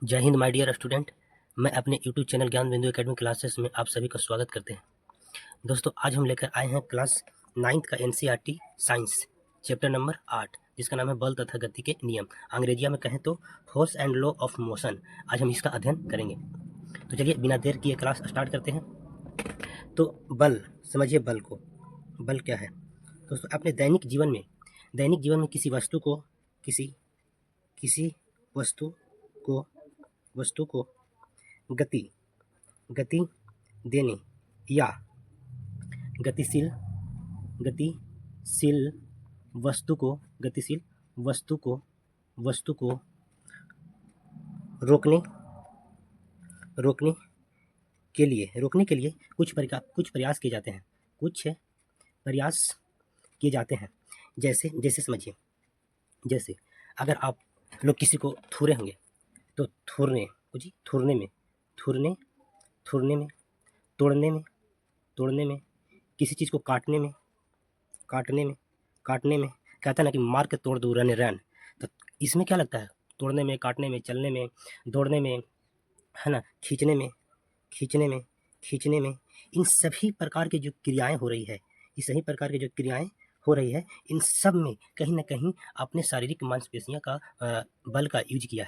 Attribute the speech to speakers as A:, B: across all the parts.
A: जय Hind my dear student. मैं अपने यूट्यूब चैनल ज्ञान बिंदु एकेडमी क्लासेस में आप सभी का स्वागत करते हैं। दोस्तों, आज हम लेकर आए हैं क्लास 9th का एनसीईआरटी साइंस चैप्टर नंबर 8, जिसका नाम है बल तथा गति के नियम। अंग्रेजिया में कहें तो force and law of motion. आज हम इसका अध्ययन करेंगे। तो चलिए बिना देर किए क्लास स्टार्ट करते हैं। तो बल, समझिए बल को। बल क्या है दोस्तों? अपने दैनिक जीवन में किसी वस्तु को गति देने या गतिशील वस्तु को रोकने के लिए कुछ प्रयास किए जाते हैं। जैसे समझिए, जैसे अगर आप लोग किसी को थूरे होंगे तो थूरने में, तोड़ने में, किसी चीज़ को काटने में कहता है ना कि मार के तोड़ दो, रन। तो इसमें क्या लगता है? तोड़ने में, काटने में, चलने में, दौड़ने में, है ना, खींचने में, इन सभी प्रकार की जो क्रियाएं हो रही है, इन सब में कहीं ना कहीं अपने शारीरिक मांसपेशियों का बल का यूज किया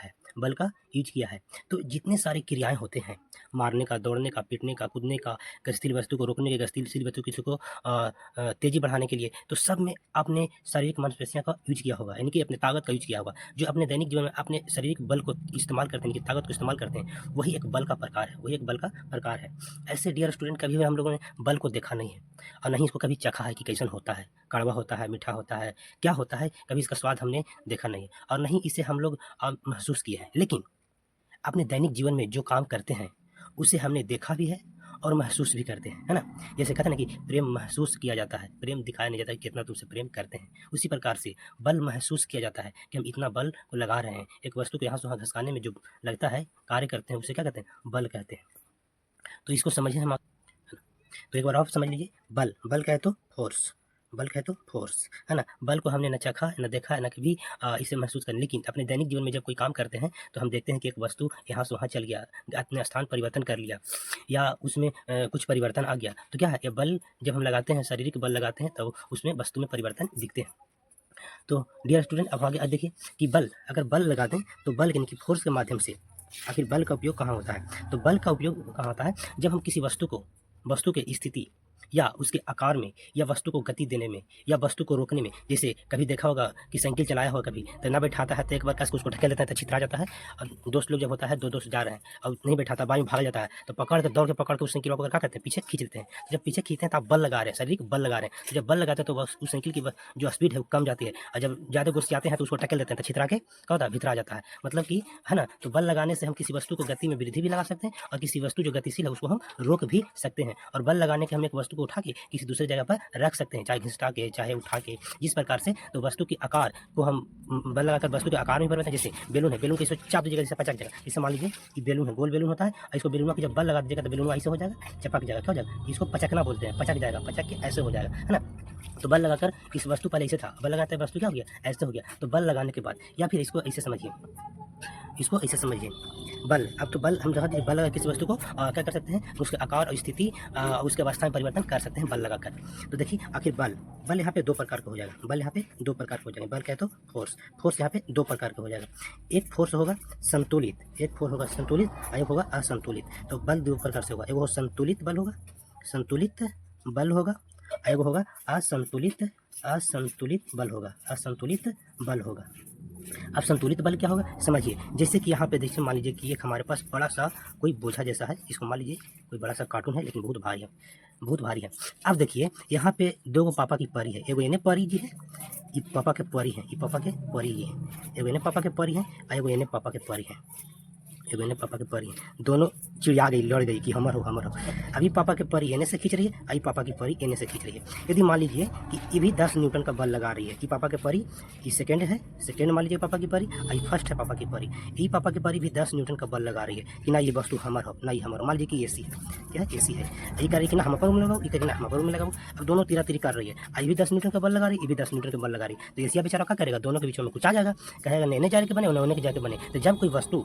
A: है। तो जितने सारे क्रियाएं होते हैं, मारने का, दौड़ने का, पीटने का, कूदने का, गतिशील वस्तु को रोकने के, गतिशील वस्तु किसी को तेजी बढ़ाने के लिए, तो सब में आपने शारीरिक मांसपेशियों का यूज किया होगा, यानी कि अपने ताकत का यूज किया होगा। जो अपने दैनिक जीवन में अपने शारीरिक बल को इस्तेमाल करते हैं, यानी कि ताकत को इस्तेमाल करते हैं, वही एक बल का प्रकार है। ऐसे डियर स्टूडेंट, कभी भी हम लोगों ने बल को देखा नहीं है और नहीं इसको कभी चखा है कि कैसन होता है, कड़वा होता है, मीठा होता है, क्या होता है, कभी इसका स्वाद हमने देखा नहीं है और नहीं इसे हम लोग महसूस किए हैं। लेकिन अपने दैनिक जीवन में जो काम करते हैं उसे हमने देखा भी है और महसूस भी करते हैं, है ना। जैसे कहते हैं ना कि प्रेम महसूस किया जाता है, प्रेम दिखाया नहीं जाता है कितना तुमसे प्रेम करते हैं। उसी प्रकार से बल महसूस किया जाता है कि हम इतना बल को लगा रहे हैं। एक वस्तु को यहाँ से वहाँ घसकाने में जो लगता है, कार्य करते हैं, उसे क्या कहते हैं? बल कहते हैं। तो इसको समझिए हम। तो एक बार आप समझ लीजिए, बल कहे तो फोर्स, है ना। बल को हमने न चखा, न देखा, न कभी इसे महसूस कर। लेकिन अपने दैनिक जीवन में जब कोई काम करते हैं तो हम देखते हैं कि एक वस्तु यहाँ से वहाँ चल गया, अपने स्थान परिवर्तन कर लिया या उसमें कुछ परिवर्तन आ गया। तो क्या है, ये बल जब हम लगाते हैं, शारीरिक बल लगाते हैं, तब उसमें वस्तु में परिवर्तन दिखते हैं। तो डियर स्टूडेंट, अब आगे देखिए कि अगर बल लगा दें तो बल यानी कि फोर्स के माध्यम से आखिर बल का उपयोग कहाँ होता है? तो बल का उपयोग कहाँ होता है? जब हम किसी वस्तु के स्थिति या उसके आकार में, या वस्तु को गति देने में, या वस्तु को रोकने में। जैसे कभी देखा होगा कि साइकिल चलाया होगा कभी, तो ना बैठाता है तो एक बार कस उसको ढकेल लेता है तो छितरा जाता है। और दोस्त लोग जब होता है, दो दोस्त जा रहे हैं और नहीं बैठाता, बाई में भाग जाता है, तो दौड़ के उस साइकिल को क्या करते हैं? पीछे खींच लेते हैं। जब पीछे खींचते हैं तो आप बल लगा रहे हैं, शारीरिक बल लगा रहे हैं। तो जब बल लगाते हैं तो उस साइकिल की जो स्पीड है वो कम जाती है, और जब ज़्यादा गुस्से आते हैं तो उसको ढकेल देते हैं, तो छितरा के क्या होता है? भीतर आ जाता है। मतलब कि, है ना। तो बल लगाने से हम किसी वस्तु को गति में वृद्धि भी लगा सकते हैं और किसी वस्तु जो गतिशील है उसको हम रोक भी सकते हैं। और बल लगाने के हम एक वस्तु को उठा के किसी दूसरी जगह पर रख सकते हैं, चाहे घिसटा के, चाहे उठा के, जिस प्रकार से। तो वस्तु के आकार को हम बल लगाकर वस्तु के आकार में परिवर्तन। जैसे बेलून है, बेलून को इसको चाप दीजिएगा, जैसे पचक जाएगा। जैसे मान लीजिए कि बेलून है, गोल बेलून होता है, और इसको बेलून की जब बल लगा दीजिएगा तो बेलून ऐसे हो जाएगा, चपक जाएगा। क्या हो जाएगा? इसको पचकना बोलते हैं, पचक जाएगा, पचक के ऐसे हो जाएगा, है ना। तो बल लगाकर इस वस्तु पहले ऐसे था, बल लगाते वस्तु क्या हो गया? ऐसे हो गया। तो बल लगाने के बाद, या फिर इसको ऐसे समझिए, बल। अब तो बल हम जहाँ बल लगा किसी वस्तु को क्या कर सकते हैं? उसके आकार और स्थिति, उसके अवस्था में परिवर्तन कर सकते हैं बल लगाकर। तो देखिए आखिर बल यहाँ पे दो प्रकार का हो जाएगा। बल कहे तो फोर्स यहाँ पे दो प्रकार का हो जाएगा। एक फोर्स होगा संतुलित, और एक होगा असंतुलित। तो बल दो प्रकार से होगा, एक वो संतुलित बल होगा, एक होगा असंतुलित बल होगा। अब संतुलित बल क्या होगा समझिए। जैसे कि यहाँ पे देखिए, मान लीजिए कि एक हमारे पास बड़ा सा कोई बोझा जैसा है, इसको मान लीजिए कोई बड़ा सा कार्टून है, लेकिन बहुत भारी है। अब देखिए यहाँ पे दो पापा की परी है, एगो इन्हें परी जी है, ये पापा के परी है, ये पापा के परी ये है, एगो इन्हें पापा के परी है, एगो इन्हें पापा के परी है, पापा के परी है। दोनों चिड़िया गई, लड़ गई कि हमर हो। अभी पापा के परी एने से खींच रही है, अभी पापा की परी एने से खींच रही है। यदि मान लीजिए कि ये भी 10 न्यूटन का बल लगा रही है कि पापा के परी, ये सेकंड मान लीजिए पापा की परी, अभी फर्स्ट है पापा की परी, ये पापा की परी भी 10 न्यूटन का बल लगा रही है कि ना ये वस्तु हमर हो, ना ये हमर। मान लीजिए कि एसी है, क्या है? एसी है। ये कर रही है कि ना हम पर में लगाओ, ये कह रही ना हम पर में लगाओ। अब दोनों तीरा कर रही है, अभी भी 10 न्यूटन का बल लगा रही है, ये भी 10 न्यूटन का बल लगा रही है। तो एसिया बेचारा क्या करेगा? दोनों के बीच में कुछ आ जाएगा, कहेगा नहीं जाके बने, उन्होंने जाके बने। तो जब कोई वस्तु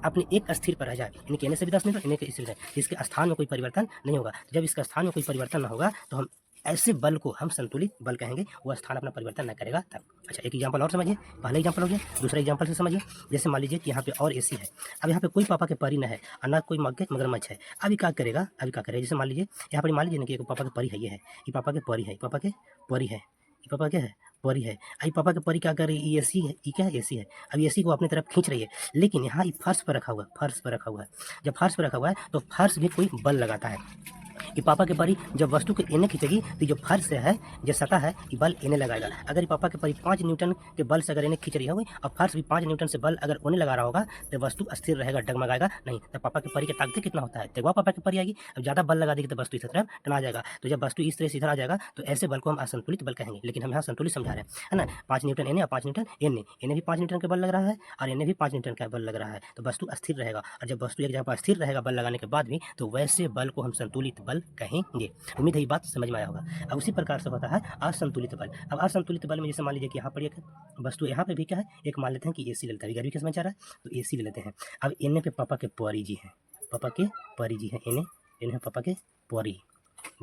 A: अपने एक स्थिर पर रह जाए, यानी कि एन से भी 10 न्यूटन, एन के स्थिर है, इसके स्थान में कोई परिवर्तन नहीं होगा। जब इसका स्थान में कोई परिवर्तन ना होगा तो हम ऐसे बल को हम संतुलित बल कहेंगे, वह स्थान अपना परिवर्तन न करेगा तब। अच्छा, एक एग्जाम्पल और समझिए, पहला एग्जाम्पल हो गया, दूसरा एग्जाम्पल से समझिए। जैसे मान लीजिए कि यहाँ पे और एसी है, अब यहाँ पे कोई पापा के परी न है और ना कोई मगरमच्छ है। अभी क्या करेगा, जैसे मान लीजिए यहाँ पर मान लीजिए ना कि पापा के परी है, ये है, ये पापा के परी है, पापा के परी है, ये पापा क्या है, परी है। आई पापा के परी क्या कर रही है, ये एसी है, ये क्या है, एसी है। अब एसी को अपनी तरफ खींच रही है, लेकिन यहाँ ये फर्श पर रखा हुआ है, फर्श पर रखा हुआ है। जब फर्श पर रखा हुआ है तो फर्श भी कोई बल लगाता है। ये पापा के परी जब वस्तु को एने खींचेगी तो जो फर्श से है, जो सतह है, ये बल एने लगाएगा। अगर ये पापा के परी 5 न्यूटन के बल से अगर एने खींच रही होगी और फर्श भी 5 न्यूटन से बल अगर ओने लगा रहा होगा तो वस्तु स्थिर रहेगा, डगमगाएगा नहीं। तो पापा के परी की ताकत कितना होता है, देखो पापा के परी आएगी, अब ज़्यादा बल लगा देगी तो वस्तु इस तरफ टना जाएगा। तो जब वस्तु इस तरह से इधर आ जाएगा तो ऐसे बल को हम असंतुलित बल कहेंगे, लेकिन हम यहाँ संतुलित समझा रहे हैं, है ना। 5 न्यूटन एने और 5 न्यूटन एने, एने भी 5 न्यूटन का बल लग रहा है और एने भी 5 न्यूटन का बल लग रहा है, तो वस्तु स्थिर रहेगा। और जब वस्तु एक जगह पर स्थिर रहेगा बल लगाने के बाद भी, तो वैसे बल को हम संतुलित बल कहेंगे। उम्मीद है ये बात समझ में आया होगा। अब उसी प्रकार से होता है असंतुलित बल। अब असंतुलित बल में जैसे मान लीजिए कि यहाँ पर एक वस्तु, यहाँ पे भी क्या है, एक मान लेते हैं कि एसी ले लेते हैं, गर्मी के समय चल रहा है तो एसी ले लेते हैं। अब एने पे पापा के परी जी हैं, पापा के परी जी हैं, एने है पापा के परी,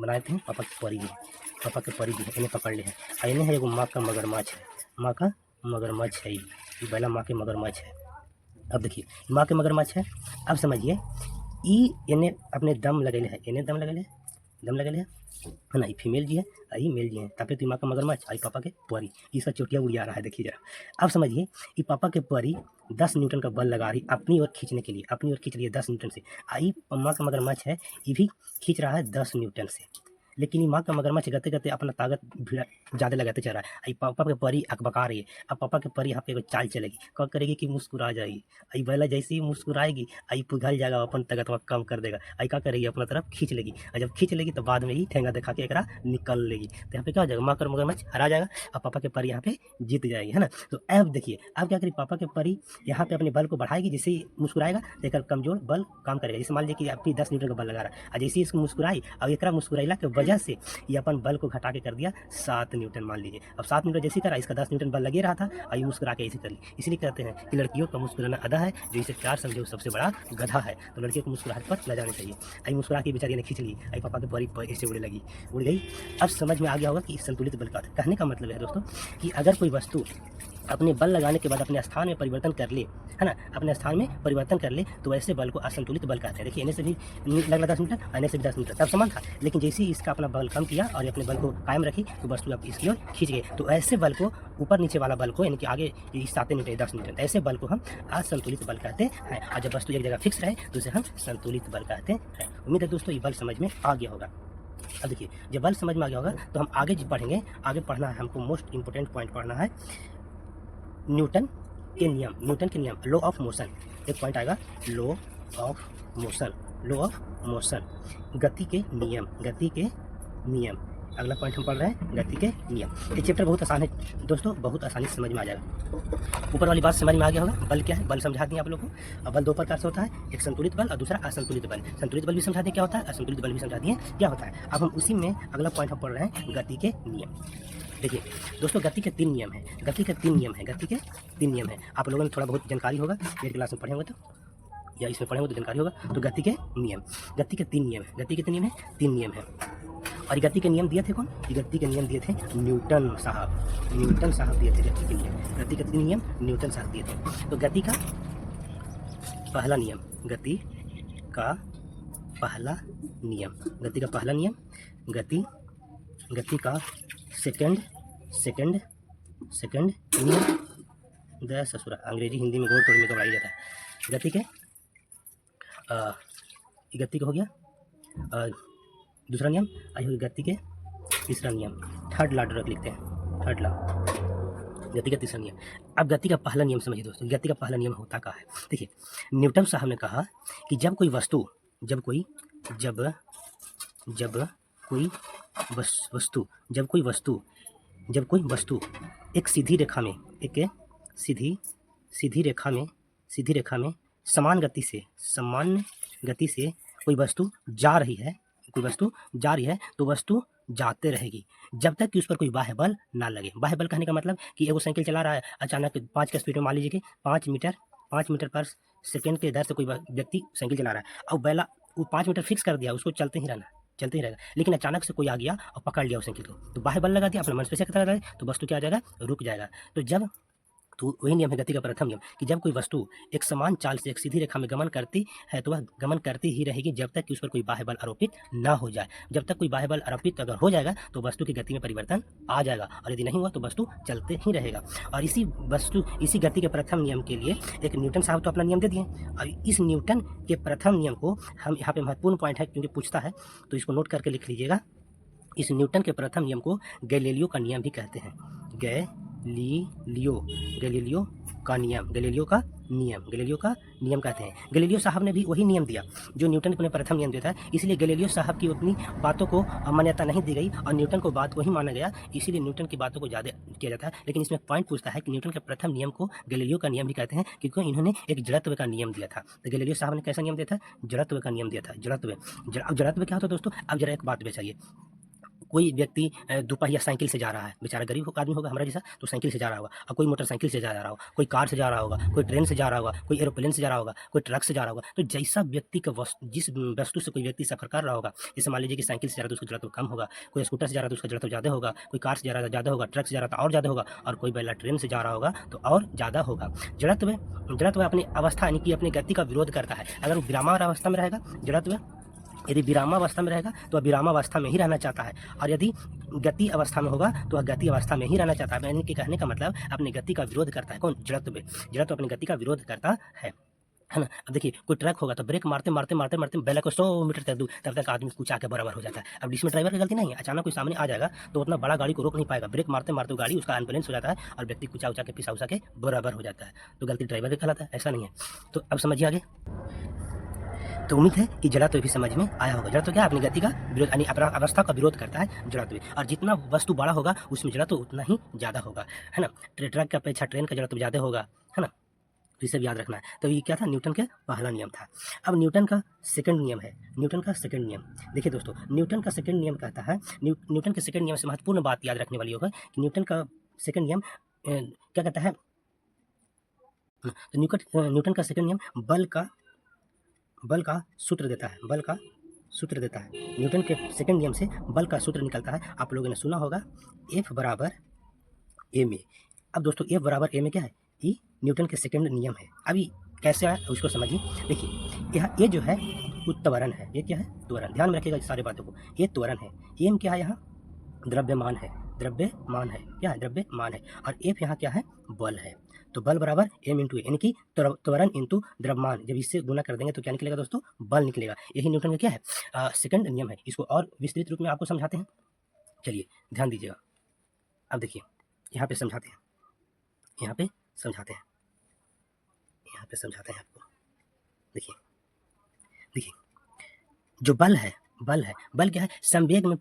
A: बना देते हैं पापा के परी जी हैं, पापा के परी जी हैं, एने पकड़ ले हैं। एने है एगो माँ का मगरमच्छ है, माँ का मगरमच्छ है, ये पहला माँ के मगरमच्छ है। अब देखिए माँ के मगरमच्छ है, अब समझिए ई एने अपने दम लगेले है, एने दम लगेले है, दम लगल है ना, ये फीमेल जी है, ये मेल जी है। तापे दिमाग का मगरमच्छ, आई पापा के परी, इसका चोटिया उड़िया रहा है, देखिए जरा। अब समझिए ये पापा के परी 10 न्यूटन का बल लगा रही अपनी ओर खींचने के लिए, अपनी ओर खींच रही है 10 न्यूटन से। आई माँ का मगरमच्छ है, ये भी खींच रहा है 10 न्यूटन से, लेकिन ये माँ का मगरमच्छ करते करते अपना ताकत ज़्यादा लगाते चल रहा है। आई पापा के परी अकबका रही है। अब पापा के परी यहाँ पे चाल चलेगी, कब करेगी कि मुस्कुरा जाएगी। आई बैला जैसे ही मुस्कुराएगी, आई पिघल जाएगा, अपन ताकत कम कर देगा। आई क्या करेगी, अपना तरफ खींच लेगी, और जब खींच लेगी तो बाद में ही ठेंगा दिखा के एक निकल लेगी। तो यहाँ पे क्या हो जाएगा, माँ का मगरमच्छ हरा जाएगा और पापा के परी यहाँ पे जीत जाएगी, है ना। तो अब देखिए अब क्या करेगी, पापा के परी यहाँ पे अपने बल को बढ़ाएगी, जैसे ही मुस्कुराएगा तो एक कमजोर बल काम करेगा। जैसे मान लीजिए कि अपनी 10 न्यूटन का बल लगा रहा है, और जैसे ही इसको मुस्कुराई और एक मुस्कुराइला की वजह से ये अपन बल को घटा के कर दिया 7 न्यूटन मान लीजिए। अब 7 न्यूटन जैसे करा, इसका 10 न्यूटन बल लगे रहा था और ये मुस्कुरा के ऐसे कर ली। इसलिए कहते हैं कि लड़कियों का मुस्कुराना अदा है, जो इसे प्यार समझे वो सबसे बड़ा गधा है। तो लड़कियों को मुस्कुराहट पर न जाना चाहिए। आई मुस्कुरा के बेचारी ने खींच ली, आई पापा के परी ऐसे उड़ने लगी, उड़ गई। अब समझ में आ गया होगा कि संतुलित बल का कहने का मतलब है दोस्तों कि अगर कोई वस्तु अपने बल लगाने के बाद अपने स्थान में परिवर्तन कर ले, है ना, अपने स्थान में परिवर्तन कर ले, तो ऐसे बल को असंतुलित बल कहते हैं। देखिए एने से भी लगना 10 मीटर, एने से भी 10 मीटर, तब समान था, लेकिन जैसे ही इसका अपना बल कम किया और अपने बल को कायम रखी तो वस्तु अब इसकी ओर खींच गए। तो ऐसे बल को ऊपर नीचे वाला बल को, यानी कि आगे 7 मीटर 10 मीटर, ऐसे बल को हम असंतुलित बल कहते हैं। और जब वस्तु एक जगह फिक्स रहे तो उसे हम संतुलित बल कहते हैं। उम्मीद है दोस्तों ये बल समझ में आ गया होगा। अब देखिए जब बल समझ में आ गया होगा तो हम आगे जो पढ़ेंगे, आगे पढ़ना है हमको, मोस्ट इंपोर्टेंट पॉइंट पढ़ना है न्यूटन के नियम, न्यूटन के नियम, लॉ ऑफ मोशन। एक पॉइंट आएगा law of motion, law of motion, गति के नियम, गति के नियम। अगला पॉइंट हम पढ़ रहे हैं गति के नियम। ये चैप्टर बहुत आसान है दोस्तों, बहुत आसानी से समझ में आ जाएगा। ऊपर वाली बात समझ में आ गया होगा। बल क्या है, बल समझा दिए आप लोगों को। अब बल 2 प्रकार से होता है, एक संतुलित बल और दूसरा असंतुलित बल। संतुलित बल भी समझा दिए क्या होता है, असंतुलित बल भी समझा दिए क्या होता है। अब हम उसी में अगला पॉइंट हम पढ़ रहे हैं गति के नियम। देखिए दोस्तों गति के 3 नियम हैं, गति के 3 नियम हैं, गति के 3 नियम हैं। आप लोगों ने थोड़ा बहुत जानकारी होगा, एक क्लास में पढ़े होंगे तो, या इसमें पढ़े होंगे तो जानकारी होगा। तो गति के नियम, गति के 3 नियम है। गति के कितने नियम है, 3 नियम है। और ये गति के नियम दिए थे कौन, ये गति के नियम दिए थे न्यूटन साहब, न्यूटन साहब दिए थे गति के नियम। गति के 3 नियम न्यूटन साहब दिए थे। तो गति का पहला नियम, गति का पहला नियम, गति का पहला नियम, गति का सेकंड नियम, दस ससुरा अंग्रेजी हिंदी में गोड़ तोड़ में घबराई जाता है। गति के गति का हो गया दूसरा नियम, आई गति के तीसरा नियम, थर्ड लॉ डायरेक्ट लिखते हैं, थर्ड लॉ, गति का तीसरा नियम। अब गति का पहला नियम समझिए दोस्तों, गति का पहला नियम होता क्या है। देखिए न्यूटन साहब ने कहा कि जब कोई वस्तु, जब कोई वस्तु एक सीधी रेखा में, एक सीधी रेखा में समान गति से कोई वस्तु जा रही है, तो वस्तु जाते रहेगी जब तक कि उस पर कोई बाह्य बल ना लगे। बाह्य बल कहने का मतलब कि एगो साइकिल चला रहा है, अचानक 5 के स्पीड में, मान लीजिए कि 5 मीटर पर सेकंड के दर से कोई व्यक्ति साइकिल चला रहा है और बेला वो 5 मीटर फिक्स कर दिया, उसको चलते ही रहना है, चलते ही रहेगा। लेकिन अचानक से कोई आ गया और पकड़ लिया उस साइकिल को, तो बाह्य बल लगा दिया, अपने मांसपेशियाँ के तरह तो वस्तु क्या हो जाएगा, रुक जाएगा। तो जब तो वही नियम है गति का प्रथम नियम कि जब कोई वस्तु एक समान चाल से एक सीधी रेखा में गमन करती है तो वह गमन करती ही रहेगी जब तक कि उस पर कोई बाह्य बल आरोपित ना हो जाए। जब तक कोई बाह्य बल आरोपित अगर हो जाएगा तो वस्तु की गति में परिवर्तन आ जाएगा, और यदि नहीं हुआ तो वस्तु चलते ही रहेगा। और इसी गति के प्रथम नियम के लिए एक न्यूटन साहब तो अपना नियम दे दिए, और इस न्यूटन के प्रथम नियम को हम यहाँ पे महत्वपूर्ण पॉइंट है क्योंकि पूछता है, तो इसको नोट करके लिख लीजिएगा। इस न्यूटन के प्रथम नियम को गैलीलियो का नियम भी कहते हैं। गैलीलियो का नियम कहते हैं। गैलीलियो साहब ने भी वही नियम दिया जो न्यूटन ने प्रथम नियम दिया था, इसलिए गैलीलियो साहब की उतनी बातों को मान्यता नहीं दी गई और न्यूटन को बात वही माना गया, इसीलिए न्यूटन की बातों को ज़्यादा किया जाता है। लेकिन इसमें पॉइंट पूछता है कि न्यूटन के प्रथम नियम को गैलीलियो का नियम भी कहते हैं क्योंकि इन्होंने एक जड़त्व का नियम दिया था। तो गैलीलियो साहब ने कैसा नियम दिया था, जड़त्व का नियम दिया था। जड़त्व क्या होता है दोस्तों, अब जरा एक बात बताइए, कोई व्यक्ति दुपहिया साइकिल से जा रहा है, बेचारा गरीब आदमी होगा हमारा जैसा, तो साइकिल से जा रहा होगा, और कोई मोटरसाइकिल से जा रहा होगा, कोई कार से जा रहा होगा, कोई ट्रेन से जा रहा होगा, कोई एरोप्लेन से जा रहा होगा, कोई ट्रक से जा रहा होगा। तो जैसा व्यक्ति का जिस वस्तु से कोई व्यक्ति सफर कर रहा होगा, जैसे मान लीजिए कि साइकिल से जा रहा है तो उसका जड़त्व कम होगा, कोई स्कूटर से जा रहा है तो उसका जड़त्व ज़्यादा होगा, कोई कार से जा रहा है ज़्यादा होगा, ट्रक से जा रहा था और ज़्यादा होगा, और कोई बैला ट्रेन से जा रहा होगा तो और ज़्यादा होगा। जड़त्व अपनी अवस्था यानी कि अपनी गति का विरोध करता है। अगर वो विरामावस्था में रहेगा जड़त्व, यदि विरामावस्था में रहेगा तो वह विरामावस्था में ही रहना चाहता है, और यदि गति अवस्था में होगा तो वह गति अवस्था में ही रहना चाहता है। यानी कि कहने का मतलब अपनी गति का विरोध करता है। कौन, जड़त्व अपनी गति का विरोध करता है ना। अब देखिए कोई ट्रक होगा तो ब्रेक मारते बेला को 100 मीटर तक दूर, तब तक आदमी कुछ आके बराबर हो जाता है। अब इसमें ड्राइवर की गलती नहीं है, अचानक कोई सामने आ जाएगा तो उतना बड़ा गाड़ी को रोक नहीं पाएगा, ब्रेक मारते मारते गाड़ी उसका अनबैलेंस हो जाता है और व्यक्ति कुचा उचा के पिसा उसा के बराबर हो जाता है, तो गलती ड्राइवर की कहलाता है, ऐसा नहीं है। तो अब समझिए आगे। तो उम्मीद है कि जड़त्व भी समझ में आया होगा। जड़त्व क्या है, अपनी गति का विरोध यानी अवस्था का विरोध करता है जड़त्व, और जितना वस्तु बड़ा होगा उसमें जड़त्व उतना ही ज़्यादा होगा, है ना। ट्रक की अपेक्षा ट्रेन का जड़त्व ज़्यादा होगा, है ना, तो इसे भी याद रखना है। तो ये क्या था, न्यूटन का पहला नियम था। अब न्यूटन का सेकंड नियम है, न्यूटन का सेकंड नियम। देखिए दोस्तों, न्यूटन का सेकंड नियम कहता है, न्यूटन के सेकंड नियम से महत्वपूर्ण बात याद रखने वाली होगा कि न्यूटन का सेकंड नियम क्या कहता है। तो न्यूटन का सेकंड नियम बल का सूत्र देता है, न्यूटन के सेकंड नियम से बल का सूत्र निकलता है। आप लोगों ने सुना होगा F बराबर m ए। अब दोस्तों F बराबर m ए क्या है, ये न्यूटन के सेकंड नियम है। अभी कैसे आया उसको समझिए। देखिए ये जो है वो त्वरण है, ये क्या है, त्वरण। ध्यान में रखिएगा सारे बातों को, ये त्वरण है। m क्या है, यहाँ द्रव्यमान है, क्या है, द्रव्यमान है। और F यहाँ क्या है, बल है। तो बल बराबर m इंटू ए, यानी कि त्वरण इंटू द्रव्यमान। जब इससे गुना कर देंगे तो क्या निकलेगा दोस्तों, बल निकलेगा। यही न्यूटन का क्या है, सेकंड नियम है। इसको और विस्तृत रूप में आपको समझाते हैं, चलिए ध्यान दीजिएगा। अब देखिए यहाँ पे समझाते हैं आपको। देखिए जो बल क्या है, संवेग में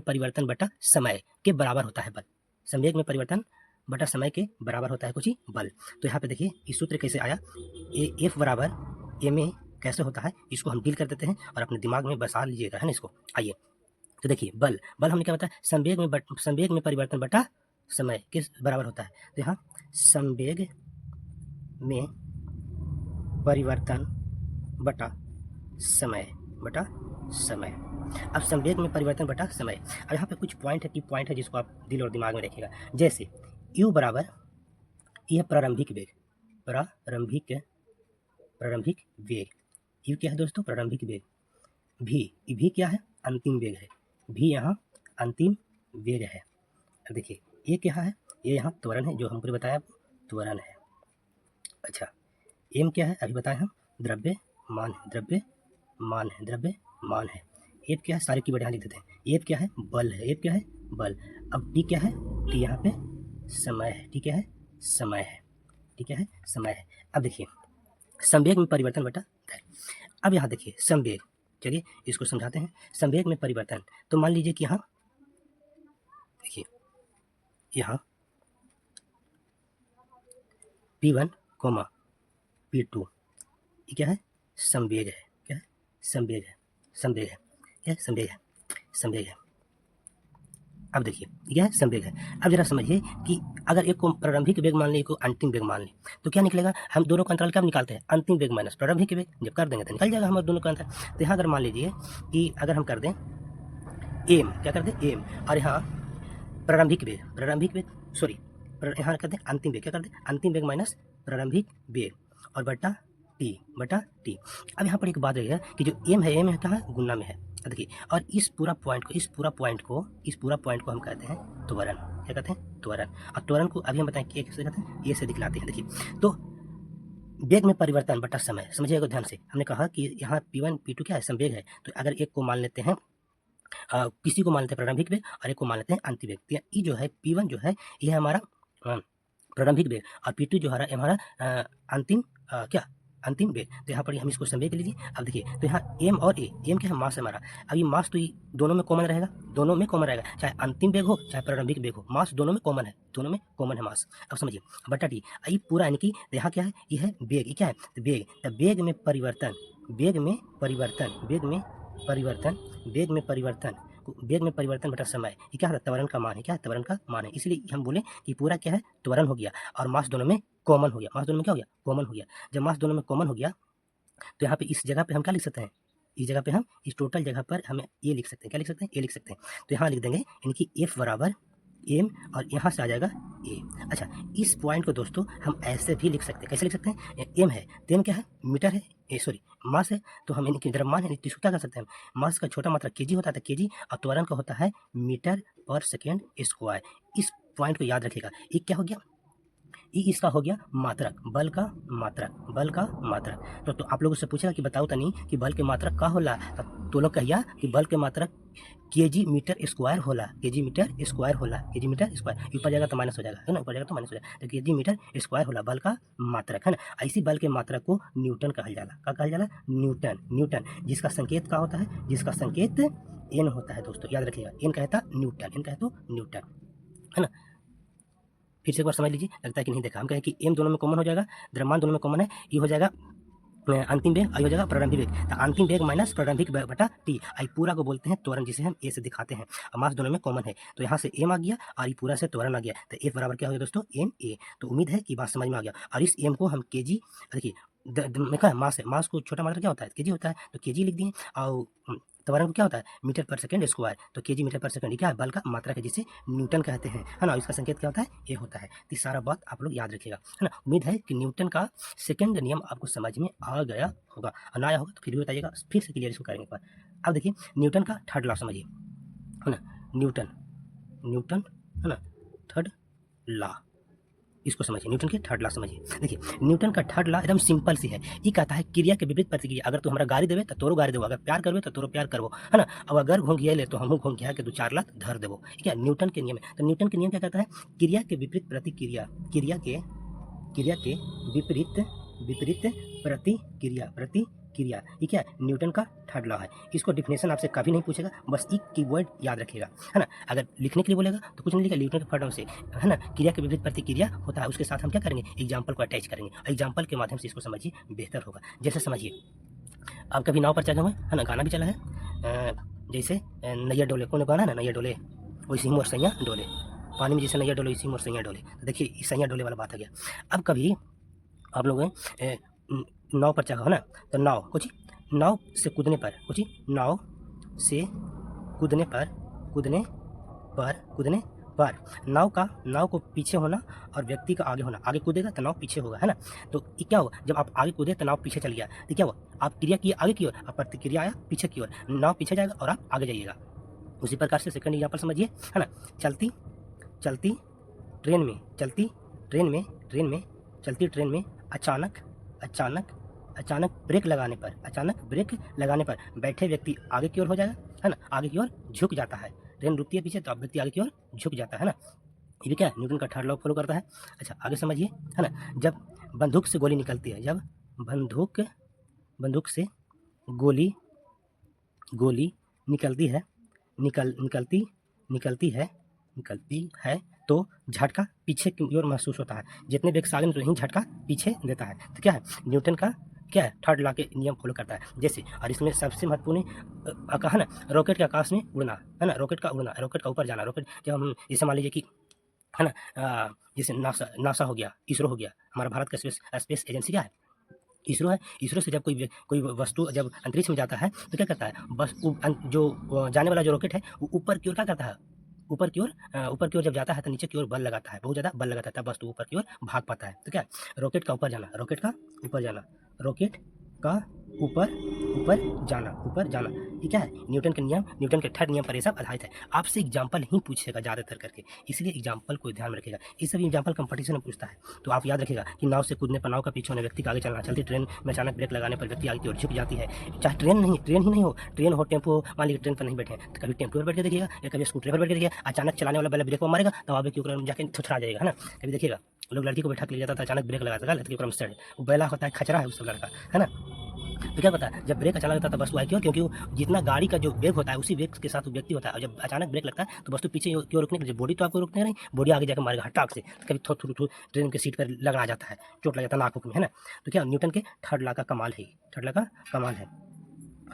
A: परिवर्तन बटा समय के बराबर होता है बल। संवेग में परिवर्तन बटा समय के बराबर होता है कुछ ही बल। तो यहाँ पे देखिए इस सूत्र कैसे आया, F बराबर m ए कैसे होता है, इसको हम डील कर देते हैं और अपने दिमाग में बसा लीजिएगा, है ना इसको। आइए तो देखिए बल हमने क्या बताया, संवेग में परिवर्तन बटा समय किस बराबर होता है। तो यहाँ संवेग में परिवर्तन बटा समय अब संवेग में परिवर्तन बटा समय। अब यहाँ पे कुछ पॉइंट है जिसको आप दिल और दिमाग में रखिएगा। जैसे u बराबर, यह प्रारंभिक वेग, u क्या है दोस्तों, प्रारंभिक वेग। v क्या है, अंतिम वेग है, v यहाँ अंतिम वेग है। अब देखिए ये क्या है, ये यहाँ त्वरण है, जो हमको बताया त्वरण है। अच्छा m क्या है, अभी बताए हम, द्रव्यमान है। F क्या है, सारे की बढ़िया लिख देते हैं। F क्या है, बल है, बल। अब T क्या है, T यहाँ पे समय है, T क्या है, समय है। अब देखिए संवेग में परिवर्तन बटा दर। अब यहाँ देखिए संवेग, चलिए इसको समझाते हैं। संवेग में परिवर्तन, तो मान लीजिए कि यहाँ देखिए, यहाँ P1, P2 ये क्या है, संवेग है। क्या है, संवेग है। अब देखिए यह संवेग है। अब जरा समझिए कि अगर एक को प्रारंभिक वेग मान लें, एक को अंतिम वेग मान लें, तो क्या निकलेगा? हम दोनों का अंतराल कब निकालते हैं? अंतिम वेग माइनस प्रारंभिक वेग। जब कर देंगे तो निकल जाएगा हमारे दोनों का अंतर। तो यहाँ अगर मान लीजिए कि अगर हम कर दें एम, क्या कर दें एम, और यहाँ प्रारंभिक वेग सॉरी, यहाँ कर दें अंतिम वेग, क्या कर दें अंतिम वेग माइनस प्रारंभिक वेग और बटा टी। अब यहाँ पर एक बात है कि जो एम है कहाँ गुना में है। देखिए, और इस पूरा पॉइंट को हम कहते हैं त्वरण। क्या कहते हैं? त्वरण। और त्वरण को अभी हम बताएं कि कैसे कहते हैं, ये से दिखलाते हैं। देखिए, तो वेग में परिवर्तन बटा समय, समझिएगा ध्यान से। हमने कहा कि यहाँ P1 P2 क्या है? संवेग है। तो अगर एक को मान लेते हैं किसी को मान लेते हैं प्रारंभिक वेग और एक को मान लेते हैं अंतिम वेग। तो ये जो है P1 जो है ये हमारा प्रारंभिक वेग और P2 जो हमारा अंतिम वेग। तो यहाँ पर हम इसको संवेग लीजिए। अब देखिए, तो यहाँ एम और ए, एम क्या है? मास है हमारा। अब ये मास तो ये दोनों में कॉमन रहेगा, चाहे अंतिम वेग हो चाहे प्रारंभिक वेग हो, मास दोनों में कॉमन है मास। अब समझिए बटा टी, ये पूरा यानी कि यहाँ क्या है? ये है वेग। ये क्या है? तो वेग। तो वेग में परिवर्तन बटा समय, ये क्या है? त्वरण का मान है। क्या है? त्वरण का मान है। इसलिए हम बोले कि पूरा क्या है? त्वरण हो गया और मास दोनों में कॉमन हो गया। मास दोनों में क्या हो गया? कॉमन हो गया। जब मास दोनों में कॉमन हो गया तो यहाँ पे इस जगह पे हम क्या लिख सकते हैं? इस जगह पे हम इस टोटल जगह पर हम ये लिख सकते हैं। क्या लिख सकते हैं? ये लिख सकते हैं। तो यहाँ लिख देंगे यानी कि F बराबर एम और यहाँ से आ जाएगा ए। अच्छा, इस पॉइंट को दोस्तों हम ऐसे भी लिख सकते हैं। कैसे लिख सकते हैं? एम है तो एम क्या है? मीटर है, मास है, तो हम यानी कि द्रव्यमान है, इसको क्या कर सकते हैं? मास का छोटा मात्रा केजी होता है, केजी, और त्वरण का होता है मीटर पर सेकेंड स्क्वायर। इस पॉइंट को याद रखिएगा। ये क्या हो गया? ये इसका हो गया मात्रक, बल का मात्रक। तो आप लोगों से पूछेगा कि बताओ तनी कि बल के मात्रक का होला, तो लोग कहिया कि बल के मात्रक केजी मीटर स्क्वायर होला। ऊपर जाएगा तो माइनस हो जाएगा, है ना? ऊपर जाएगा तो माइनस हो जाएगा। तो केजी मीटर स्क्वायर होला बल का मात्रक, है ना? ऐसी बल के मात्रक को न्यूटन कहल जाला। क्या कहल जाला? न्यूटन, जिसका संकेत क्या होता है? जिसका संकेत एन होता है दोस्तों, याद रखिएगा। एन कहता न्यूटन, है ना? फिर से एक बार समझ लीजिए, लगता है कि नहीं देखा। हम कहें कि एम दोनों में कॉमन हो जाएगा, द्रव्यमान दोनों में कॉमन है, ये हो जाएगा अंतिम वेग, आई हो जाएगा प्रारंभिक वेग। तो अंतिम वेग माइनस प्रारंभिक वेग बटा टी, आई पूरा को बोलते हैं त्वरण, जिसे हम ए से दिखाते हैं। और मास दोनों में कॉमन है, तो यहाँ से एम आ गया और ये पूरा से त्वरण आ गया। तो एफ बराबर क्या हो गया दोस्तों? M A. तो उम्मीद है कि बात समझ में आ गया। और इस एम को हम केजी, देखिए क्या है? मास है, मास को छोटा मात्रा क्या होता है? केजी होता है, तो केजी लिख दिए। और त्वरण को क्या होता है? मीटर पर सेकंड स्क्वायर, तो केजी मीटर पर सेकंड। क्या है? बल का मात्रा है, जिसे न्यूटन कहते हैं, है ना? इसका संकेत क्या होता है? ये होता है। तो सारा बात आप लोग याद रखिएगा, है ना? उम्मीद है कि न्यूटन का सेकंड नियम आपको समझ में आ गया होगा, और ना आया होगा तो फिर भी बताइएगा, फिर से क्लियर इसको करेंगे एक बार। अब देखिए न्यूटन का थर्ड लॉ समझिए, है ना? न्यूटन, है ना? थर्ड लॉ, इसको समझिए। न्यूटन के थर्ड लॉ समझिए। देखिए, न्यूटन का थर्ड लॉ एकदम सिंपल सी है। ये कहता है क्रिया के विपरीत प्रतिक्रिया। अगर तू हमारा गाड़ी देवे तो तोरो गाड़ी देवो, अगर प्यार करवे तो तोरो प्यार करवो, है ना? अब अगर घोंघिया ले तो हम घोंघिया के 2-4 लात धर देवो। ठीक है, न्यूटन के नियम है। तो न्यूटन के नियम क्या कहता है? क्रिया के विपरीत प्रतिक्रिया, क्रिया के विपरीत प्रतिक्रिया, ये क्या है? न्यूटन का थर्ड लॉ है। इसको डिफिनेशन आपसे कभी नहीं पूछेगा, बस एक कीवर्ड याद रखिएगा, है ना? अगर लिखने के लिए बोलेगा तो कुछ नहीं लिखा, न्यूटन के थर्ड लॉ से, है ना? क्रिया के विपरीत प्रतिक्रिया होता है, उसके साथ हम क्या करेंगे? एग्जाम्पल को अटैच करेंगे, एग्जाम्पल के माध्यम से इसको समझिए, बेहतर होगा। जैसे समझिए, आप कभी नाव पर चढ़े हुए, है ना? गाना भी चला है, जैसे नैया डोले, कौन गाना है ना? नैया डोले वैसे ही मोर सैया डोले, पानी में जैसे नैया डोले वैसे ही मोर सैया डोले। तो देखिए सैया डोले वाला बात आ गया। अब कभी आप लोग नाव पर चढ़ा हो ना, तो नाव से कूदने पर नाव को पीछे होना और व्यक्ति का आगे होना। आगे कूदेगा तो नाव पीछे होगा, है ना? तो ये क्या होगा? जब आप आगे कूदे तो नाव पीछे चल गया, तो क्या हुआ? आप क्रिया किए आगे की ओर, और प्रतिक्रिया आया पीछे की ओर, नाव पीछे जाएगा और आप आगे जाइएगा। उसी प्रकार से सेकंड एग्जाम्पल समझिए, है ना? चलती ट्रेन में अचानक ब्रेक लगाने पर बैठे व्यक्ति आगे की ओर हो जाएगा, है ना? आगे की ओर झुक जाता है। ट्रेन रुकती है पीछे तो अब व्यक्ति आगे की ओर झुक जाता है ना? ये भी क्या है? न्यूटन का थर्ड लॉ फॉलो करता है। अच्छा, आगे समझिए, है ना? जब बंदूक से गोली निकलती है, जब बंदूक से गोली निकलती है तो झटका पीछे की ओर महसूस होता है। जितने वेग से आगे उतने ही झटका पीछे देता है। तो क्या है? न्यूटन का क्या है, थर्ड लॉ के नियम फॉलो करता है। जैसे और इसमें सबसे महत्वपूर्ण कहा ना, रॉकेट के आकाश में उड़ना, है ना, रॉकेट का उड़ना, रॉकेट का ऊपर जाना, रॉकेट जब हम जैसे मान लीजिए कि है ना जैसे नासा नासा हो गया, इसरो हो गया, हमारा भारत का स्पेस एजेंसी क्या है, इसरो है। इसरो से जब कोई वस्तु जब अंतरिक्ष में जाता है तो क्या करता है, बस जो जाने वाला जो रॉकेट है वो ऊपर की ओर क्या करता है, ऊपर की ओर जब जाता है तो नीचे की ओर बल लगाता है, बहुत ज़्यादा बल लगाता है, तब वस्तु ऊपर की ओर भाग पाता है। तो क्या, रॉकेट का ऊपर जाना, रॉकेट का ऊपर जाना, रॉकेट का ऊपर ऊपर जाना, ये क्या है, न्यूटन के नियम, न्यूटन के थर्ड नियम पर ये सब आधारित है। आपसे एग्जाम्पल ही पूछेगा ज़्यादातर करके, इसलिए एग्जाम्पल को ध्यान में रखिएगा। ये सब एग्जाम्पल कंपटीशन में पूछता है, तो आप याद रखिएगा कि नाव से कूदने पर नाव का पीछे होने व्यक्ति का आगे चलना, चलती ट्रेन में अचानक ब्रेक लगाने पर व्यक्ति आगे की ओर झुक जाती है। चाहे ट्रेन ही नहीं हो, ट्रेन हो, टेम्पो हो, मान लीजिए ट्रेन पर नहीं बैठे हैं तो कभी टेम्पो पर बैठ के देखिएगा या कभी स्कूटर पर बैठ के देखिएगा, अचानक चलाने वाला पहले ब्रेक को मारेगा तब आगे की ओर जाके थुथरा जाएगा, है ना। कभी देखिएगा लोग लड़की को बैठा के ले जाता था, अचानक ब्रेक लगाता था, लड़की को साइड, वो बैला होता है, खचरा है उस सब लड़का, है ना। तो क्या पता है, जब ब्रेक अचानक लगता है तो वस्तु आई क्यों, क्योंकि वो जितना गाड़ी का जो वेग होता है उसी वेग के साथ वो व्यक्ति होता है, और जब अचानक ब्रेक लगता है तो वस्तु पीछे की ओर रुकने के लिए, बॉडी तो आपको रुकने नहीं, बॉडी आगे जाकर मारेगा हटाक से, तो कभी थोड़ा ट्रेन के सीट पर लगना जाता है, चोट लग जाता है नाक में, है ना। तो क्या न्यूटन के थर्ड लॉ का कमाल है, थर्ड लॉ का कमाल है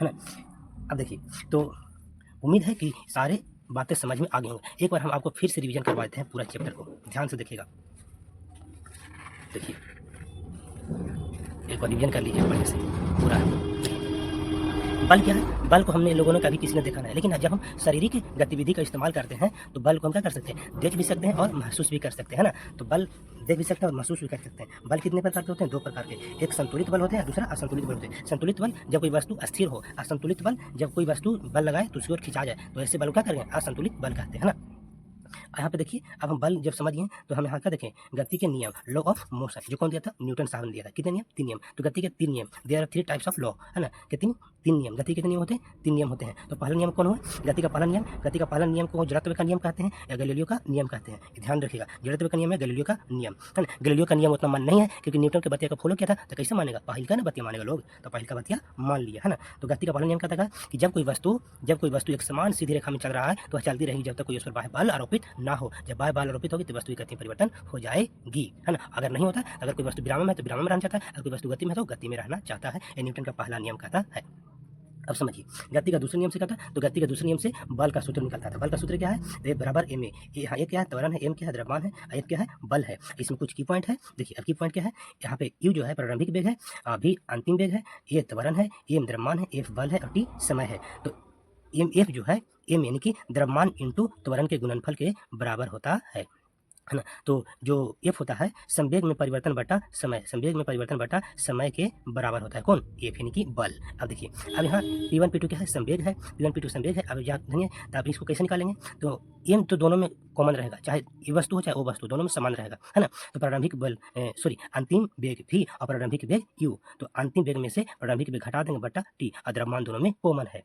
A: ना। अब देखिए, तो उम्मीद है कि सारे बातें समझ में आ गई होंगी। एक बार हम आपको फिर से रिवीजन करवा देते हैं पूरा चैप्टर को, ध्यान से देखिएगा। देखिए एक बार रिवीजन कर लीजिए बढ़िया से पूरा। बल क्या है, बल को हमने लोगों ने कभी किसी ने देखा नहीं, लेकिन जब हम शारीरिक गतिविधि का इस्तेमाल करते हैं तो बल को हम क्या कर सकते हैं, देख भी सकते हैं और महसूस भी कर सकते हैं, है ना। तो बल देख भी सकते हैं और महसूस भी कर सकते हैं। बल कितने प्रकार के होते हैं, दो प्रकार के, एक संतुलित बल होते हैं, दूसरा असंतुलित बल होते हैं। संतुलित बल जब कोई वस्तु अस्थिर हो, असंतुलित बल जब कोई वस्तु बल लगाए तो उसकी ओर खिंचा जाए, तो ऐसे बल को क्या करेंगे, असंतुलित बल कहते हैं, है ना। यहाँ पे देखिए, अब हम बल जब समझ गए तो हम यहाँ क्या देखें, गति के नियम, लॉ ऑफ मोशन, जो कौन दिया था, न्यूटन साहब ने दिया था। कितने नियम, 3 नियम। तो गति के 3 नियम, there are 3 types of law, है ना। कितनी, 3 नियम। गति के कितने नियम होते हैं, 3 नियम होते हैं। तो पहला नियम कौन हुआ, गति का पहला नियम को जड़त्व का नियम कहते हैं या गैलीलियो का नियम कहते हैं, ध्यान रखिएगा। जड़त्व का नियम है गैलीलियो का नियम, है ना। गैलीलियो का नियम उतना मान नहीं है क्योंकि न्यूटन के बतिया का फॉलो किया था, तो कैसे मानेगा, पहिल का ना बतिया मानेगा लोग, तो पहिल का बतिया मान लिया, है ना। तो गति का पहला नियम कहता है कि जब कोई वस्तु एक समान सीधी रेखा में चल रहा है तो वह चलती रहेगी जब तक कोई उस पर बाह्य बल आरोपित ना हो। जब बाह्य बल आरोपित होगी तो वस्तु की गति में परिवर्तन हो जाएगी, है ना। अगर नहीं होता, अगर कोई वस्तु विराम में है तो विराम में रहना चाहता है, अगर कोई वस्तु गति में है तो गति में रहना चाहता है। ये न्यूटन का पहला नियम कहता है। अब समझिए, गति का दूसरे नियम से कहता है, तो गति के दूसरे नियम से बल का सूत्र निकलता था। बल का सूत्र क्या है, ए बराबर एम ए, यहाँ ए क्या है, त्वरण है, एम क्या है, द्रव्यमान है, एक क्या है, बल है। इसमें कुछ की पॉइंट है, देखिए अब की पॉइंट क्या है, यहाँ पे यू जो है प्रारंभिक वेग है, अभी अंतिम वेग है, ए त्वरण है, एम द्रव्यमान है, एफ बल है और टी समय है। तो एम एफ जो है, एम यानी कि द्रव्यमान इंटू त्वरण के गुणनफल के बराबर होता है ना। तो जो एफ होता है संवेग में परिवर्तन बटा समय, संवेग में परिवर्तन बटा समय के बराबर होता है, कौन, एफ यानी कि बल। अब देखिए, अब यहाँ P1 P2 क्या है, संवेग है, P1 P2 संवेग है। अब याद रखिए, तो आप इसको कैसे निकालेंगे, तो एम तो दोनों में कॉमन रहेगा, चाहे ये वस्तु हो चाहे वो वस्तु, दोनों में समान रहेगा, है ना। तो प्रारंभिक बल अंतिम वेग भी और प्रारंभिक वेग यू, तो अंतिम वेग में से प्रारंभिक वेग घटा देंगे बटा टी, और द्रव्यमान दोनों में कॉमन है,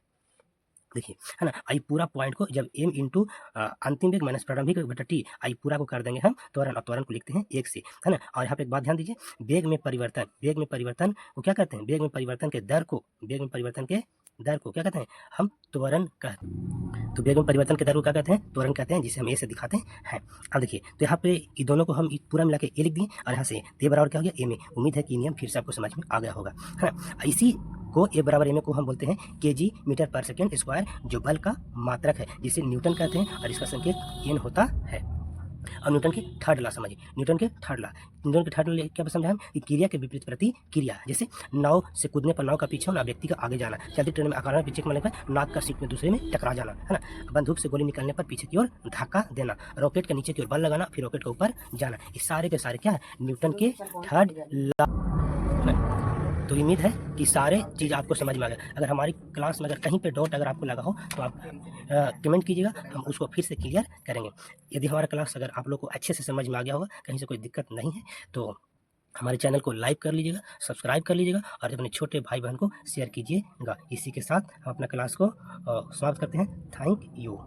A: देखिए, है ना। आई पूरा पॉइंट को जब एम इंटू अंतिम वेग माइनस प्रारंभिक वेग बटा टी, आई पूरा को कर देंगे हम त्वरण, और त्वरण को लिखते हैं 1 से, है ना। और यहाँ पे एक बात ध्यान दीजिए, वेग में परिवर्तन को क्या कहते हैं, वेग में परिवर्तन के दर को क्या कहते हैं, हम त्वरण कहते हैं। तो वेग में परिवर्तन के दर को क्या कहते हैं, त्वरण कहते हैं, जिसे हम ए से दिखाते हैं। अब देखिए, तो यहाँ पे ये दोनों को हम पूरा मिला के ए लिख दिए, और यहाँ से ए बराबर क्या हो गया, ए में। उम्मीद है कि नियम फिर से आपको समझ में आ गया होगा, है ना। इसी को ए बराबर एम ए को हम बोलते हैं केजी मीटर पर सेकेंड स्क्वायर, जो बल का मात्रक है, जिसे न्यूटन कहते हैं, और इसका संकेत एन होता है। और न्यूटन की थर्ड लॉ समझिए, न्यूटन के थर्ड लॉ क्या समझाएं कि क्रिया के विपरीत प्रतिक्रिया, जैसे नाव से कूदने पर नाव का पीछे होना, व्यक्ति का आगे जाना, चलती ट्रेन में अकारण पीछे मरने पर नाक का सीट में दूसरे में टकरा जाना, है ना। बंदूक से गोली निकलने पर पीछे की ओर धक्का देना, रॉकेट के नीचे की ओर बल लगाना, फिर रॉकेट के ऊपर जाना, ये सारे के सारे क्या है, न्यूटन के थर्ड लॉ। तो उम्मीद है कि सारे चीज़ आपको समझ में आ गया। अगर हमारी क्लास में अगर कहीं पे डाउट अगर आपको लगा हो तो आप कमेंट कीजिएगा, हम उसको फिर से क्लियर करेंगे। यदि हमारा क्लास अगर आप लोग को अच्छे से समझ में आ गया होगा, कहीं से कोई दिक्कत नहीं है, तो हमारे चैनल को लाइक कर लीजिएगा, सब्सक्राइब कर लीजिएगा, और अपने छोटे भाई बहन को शेयर कीजिएगा। इसी के साथ हम अपना क्लास को समाप्त करते हैं। Thank you.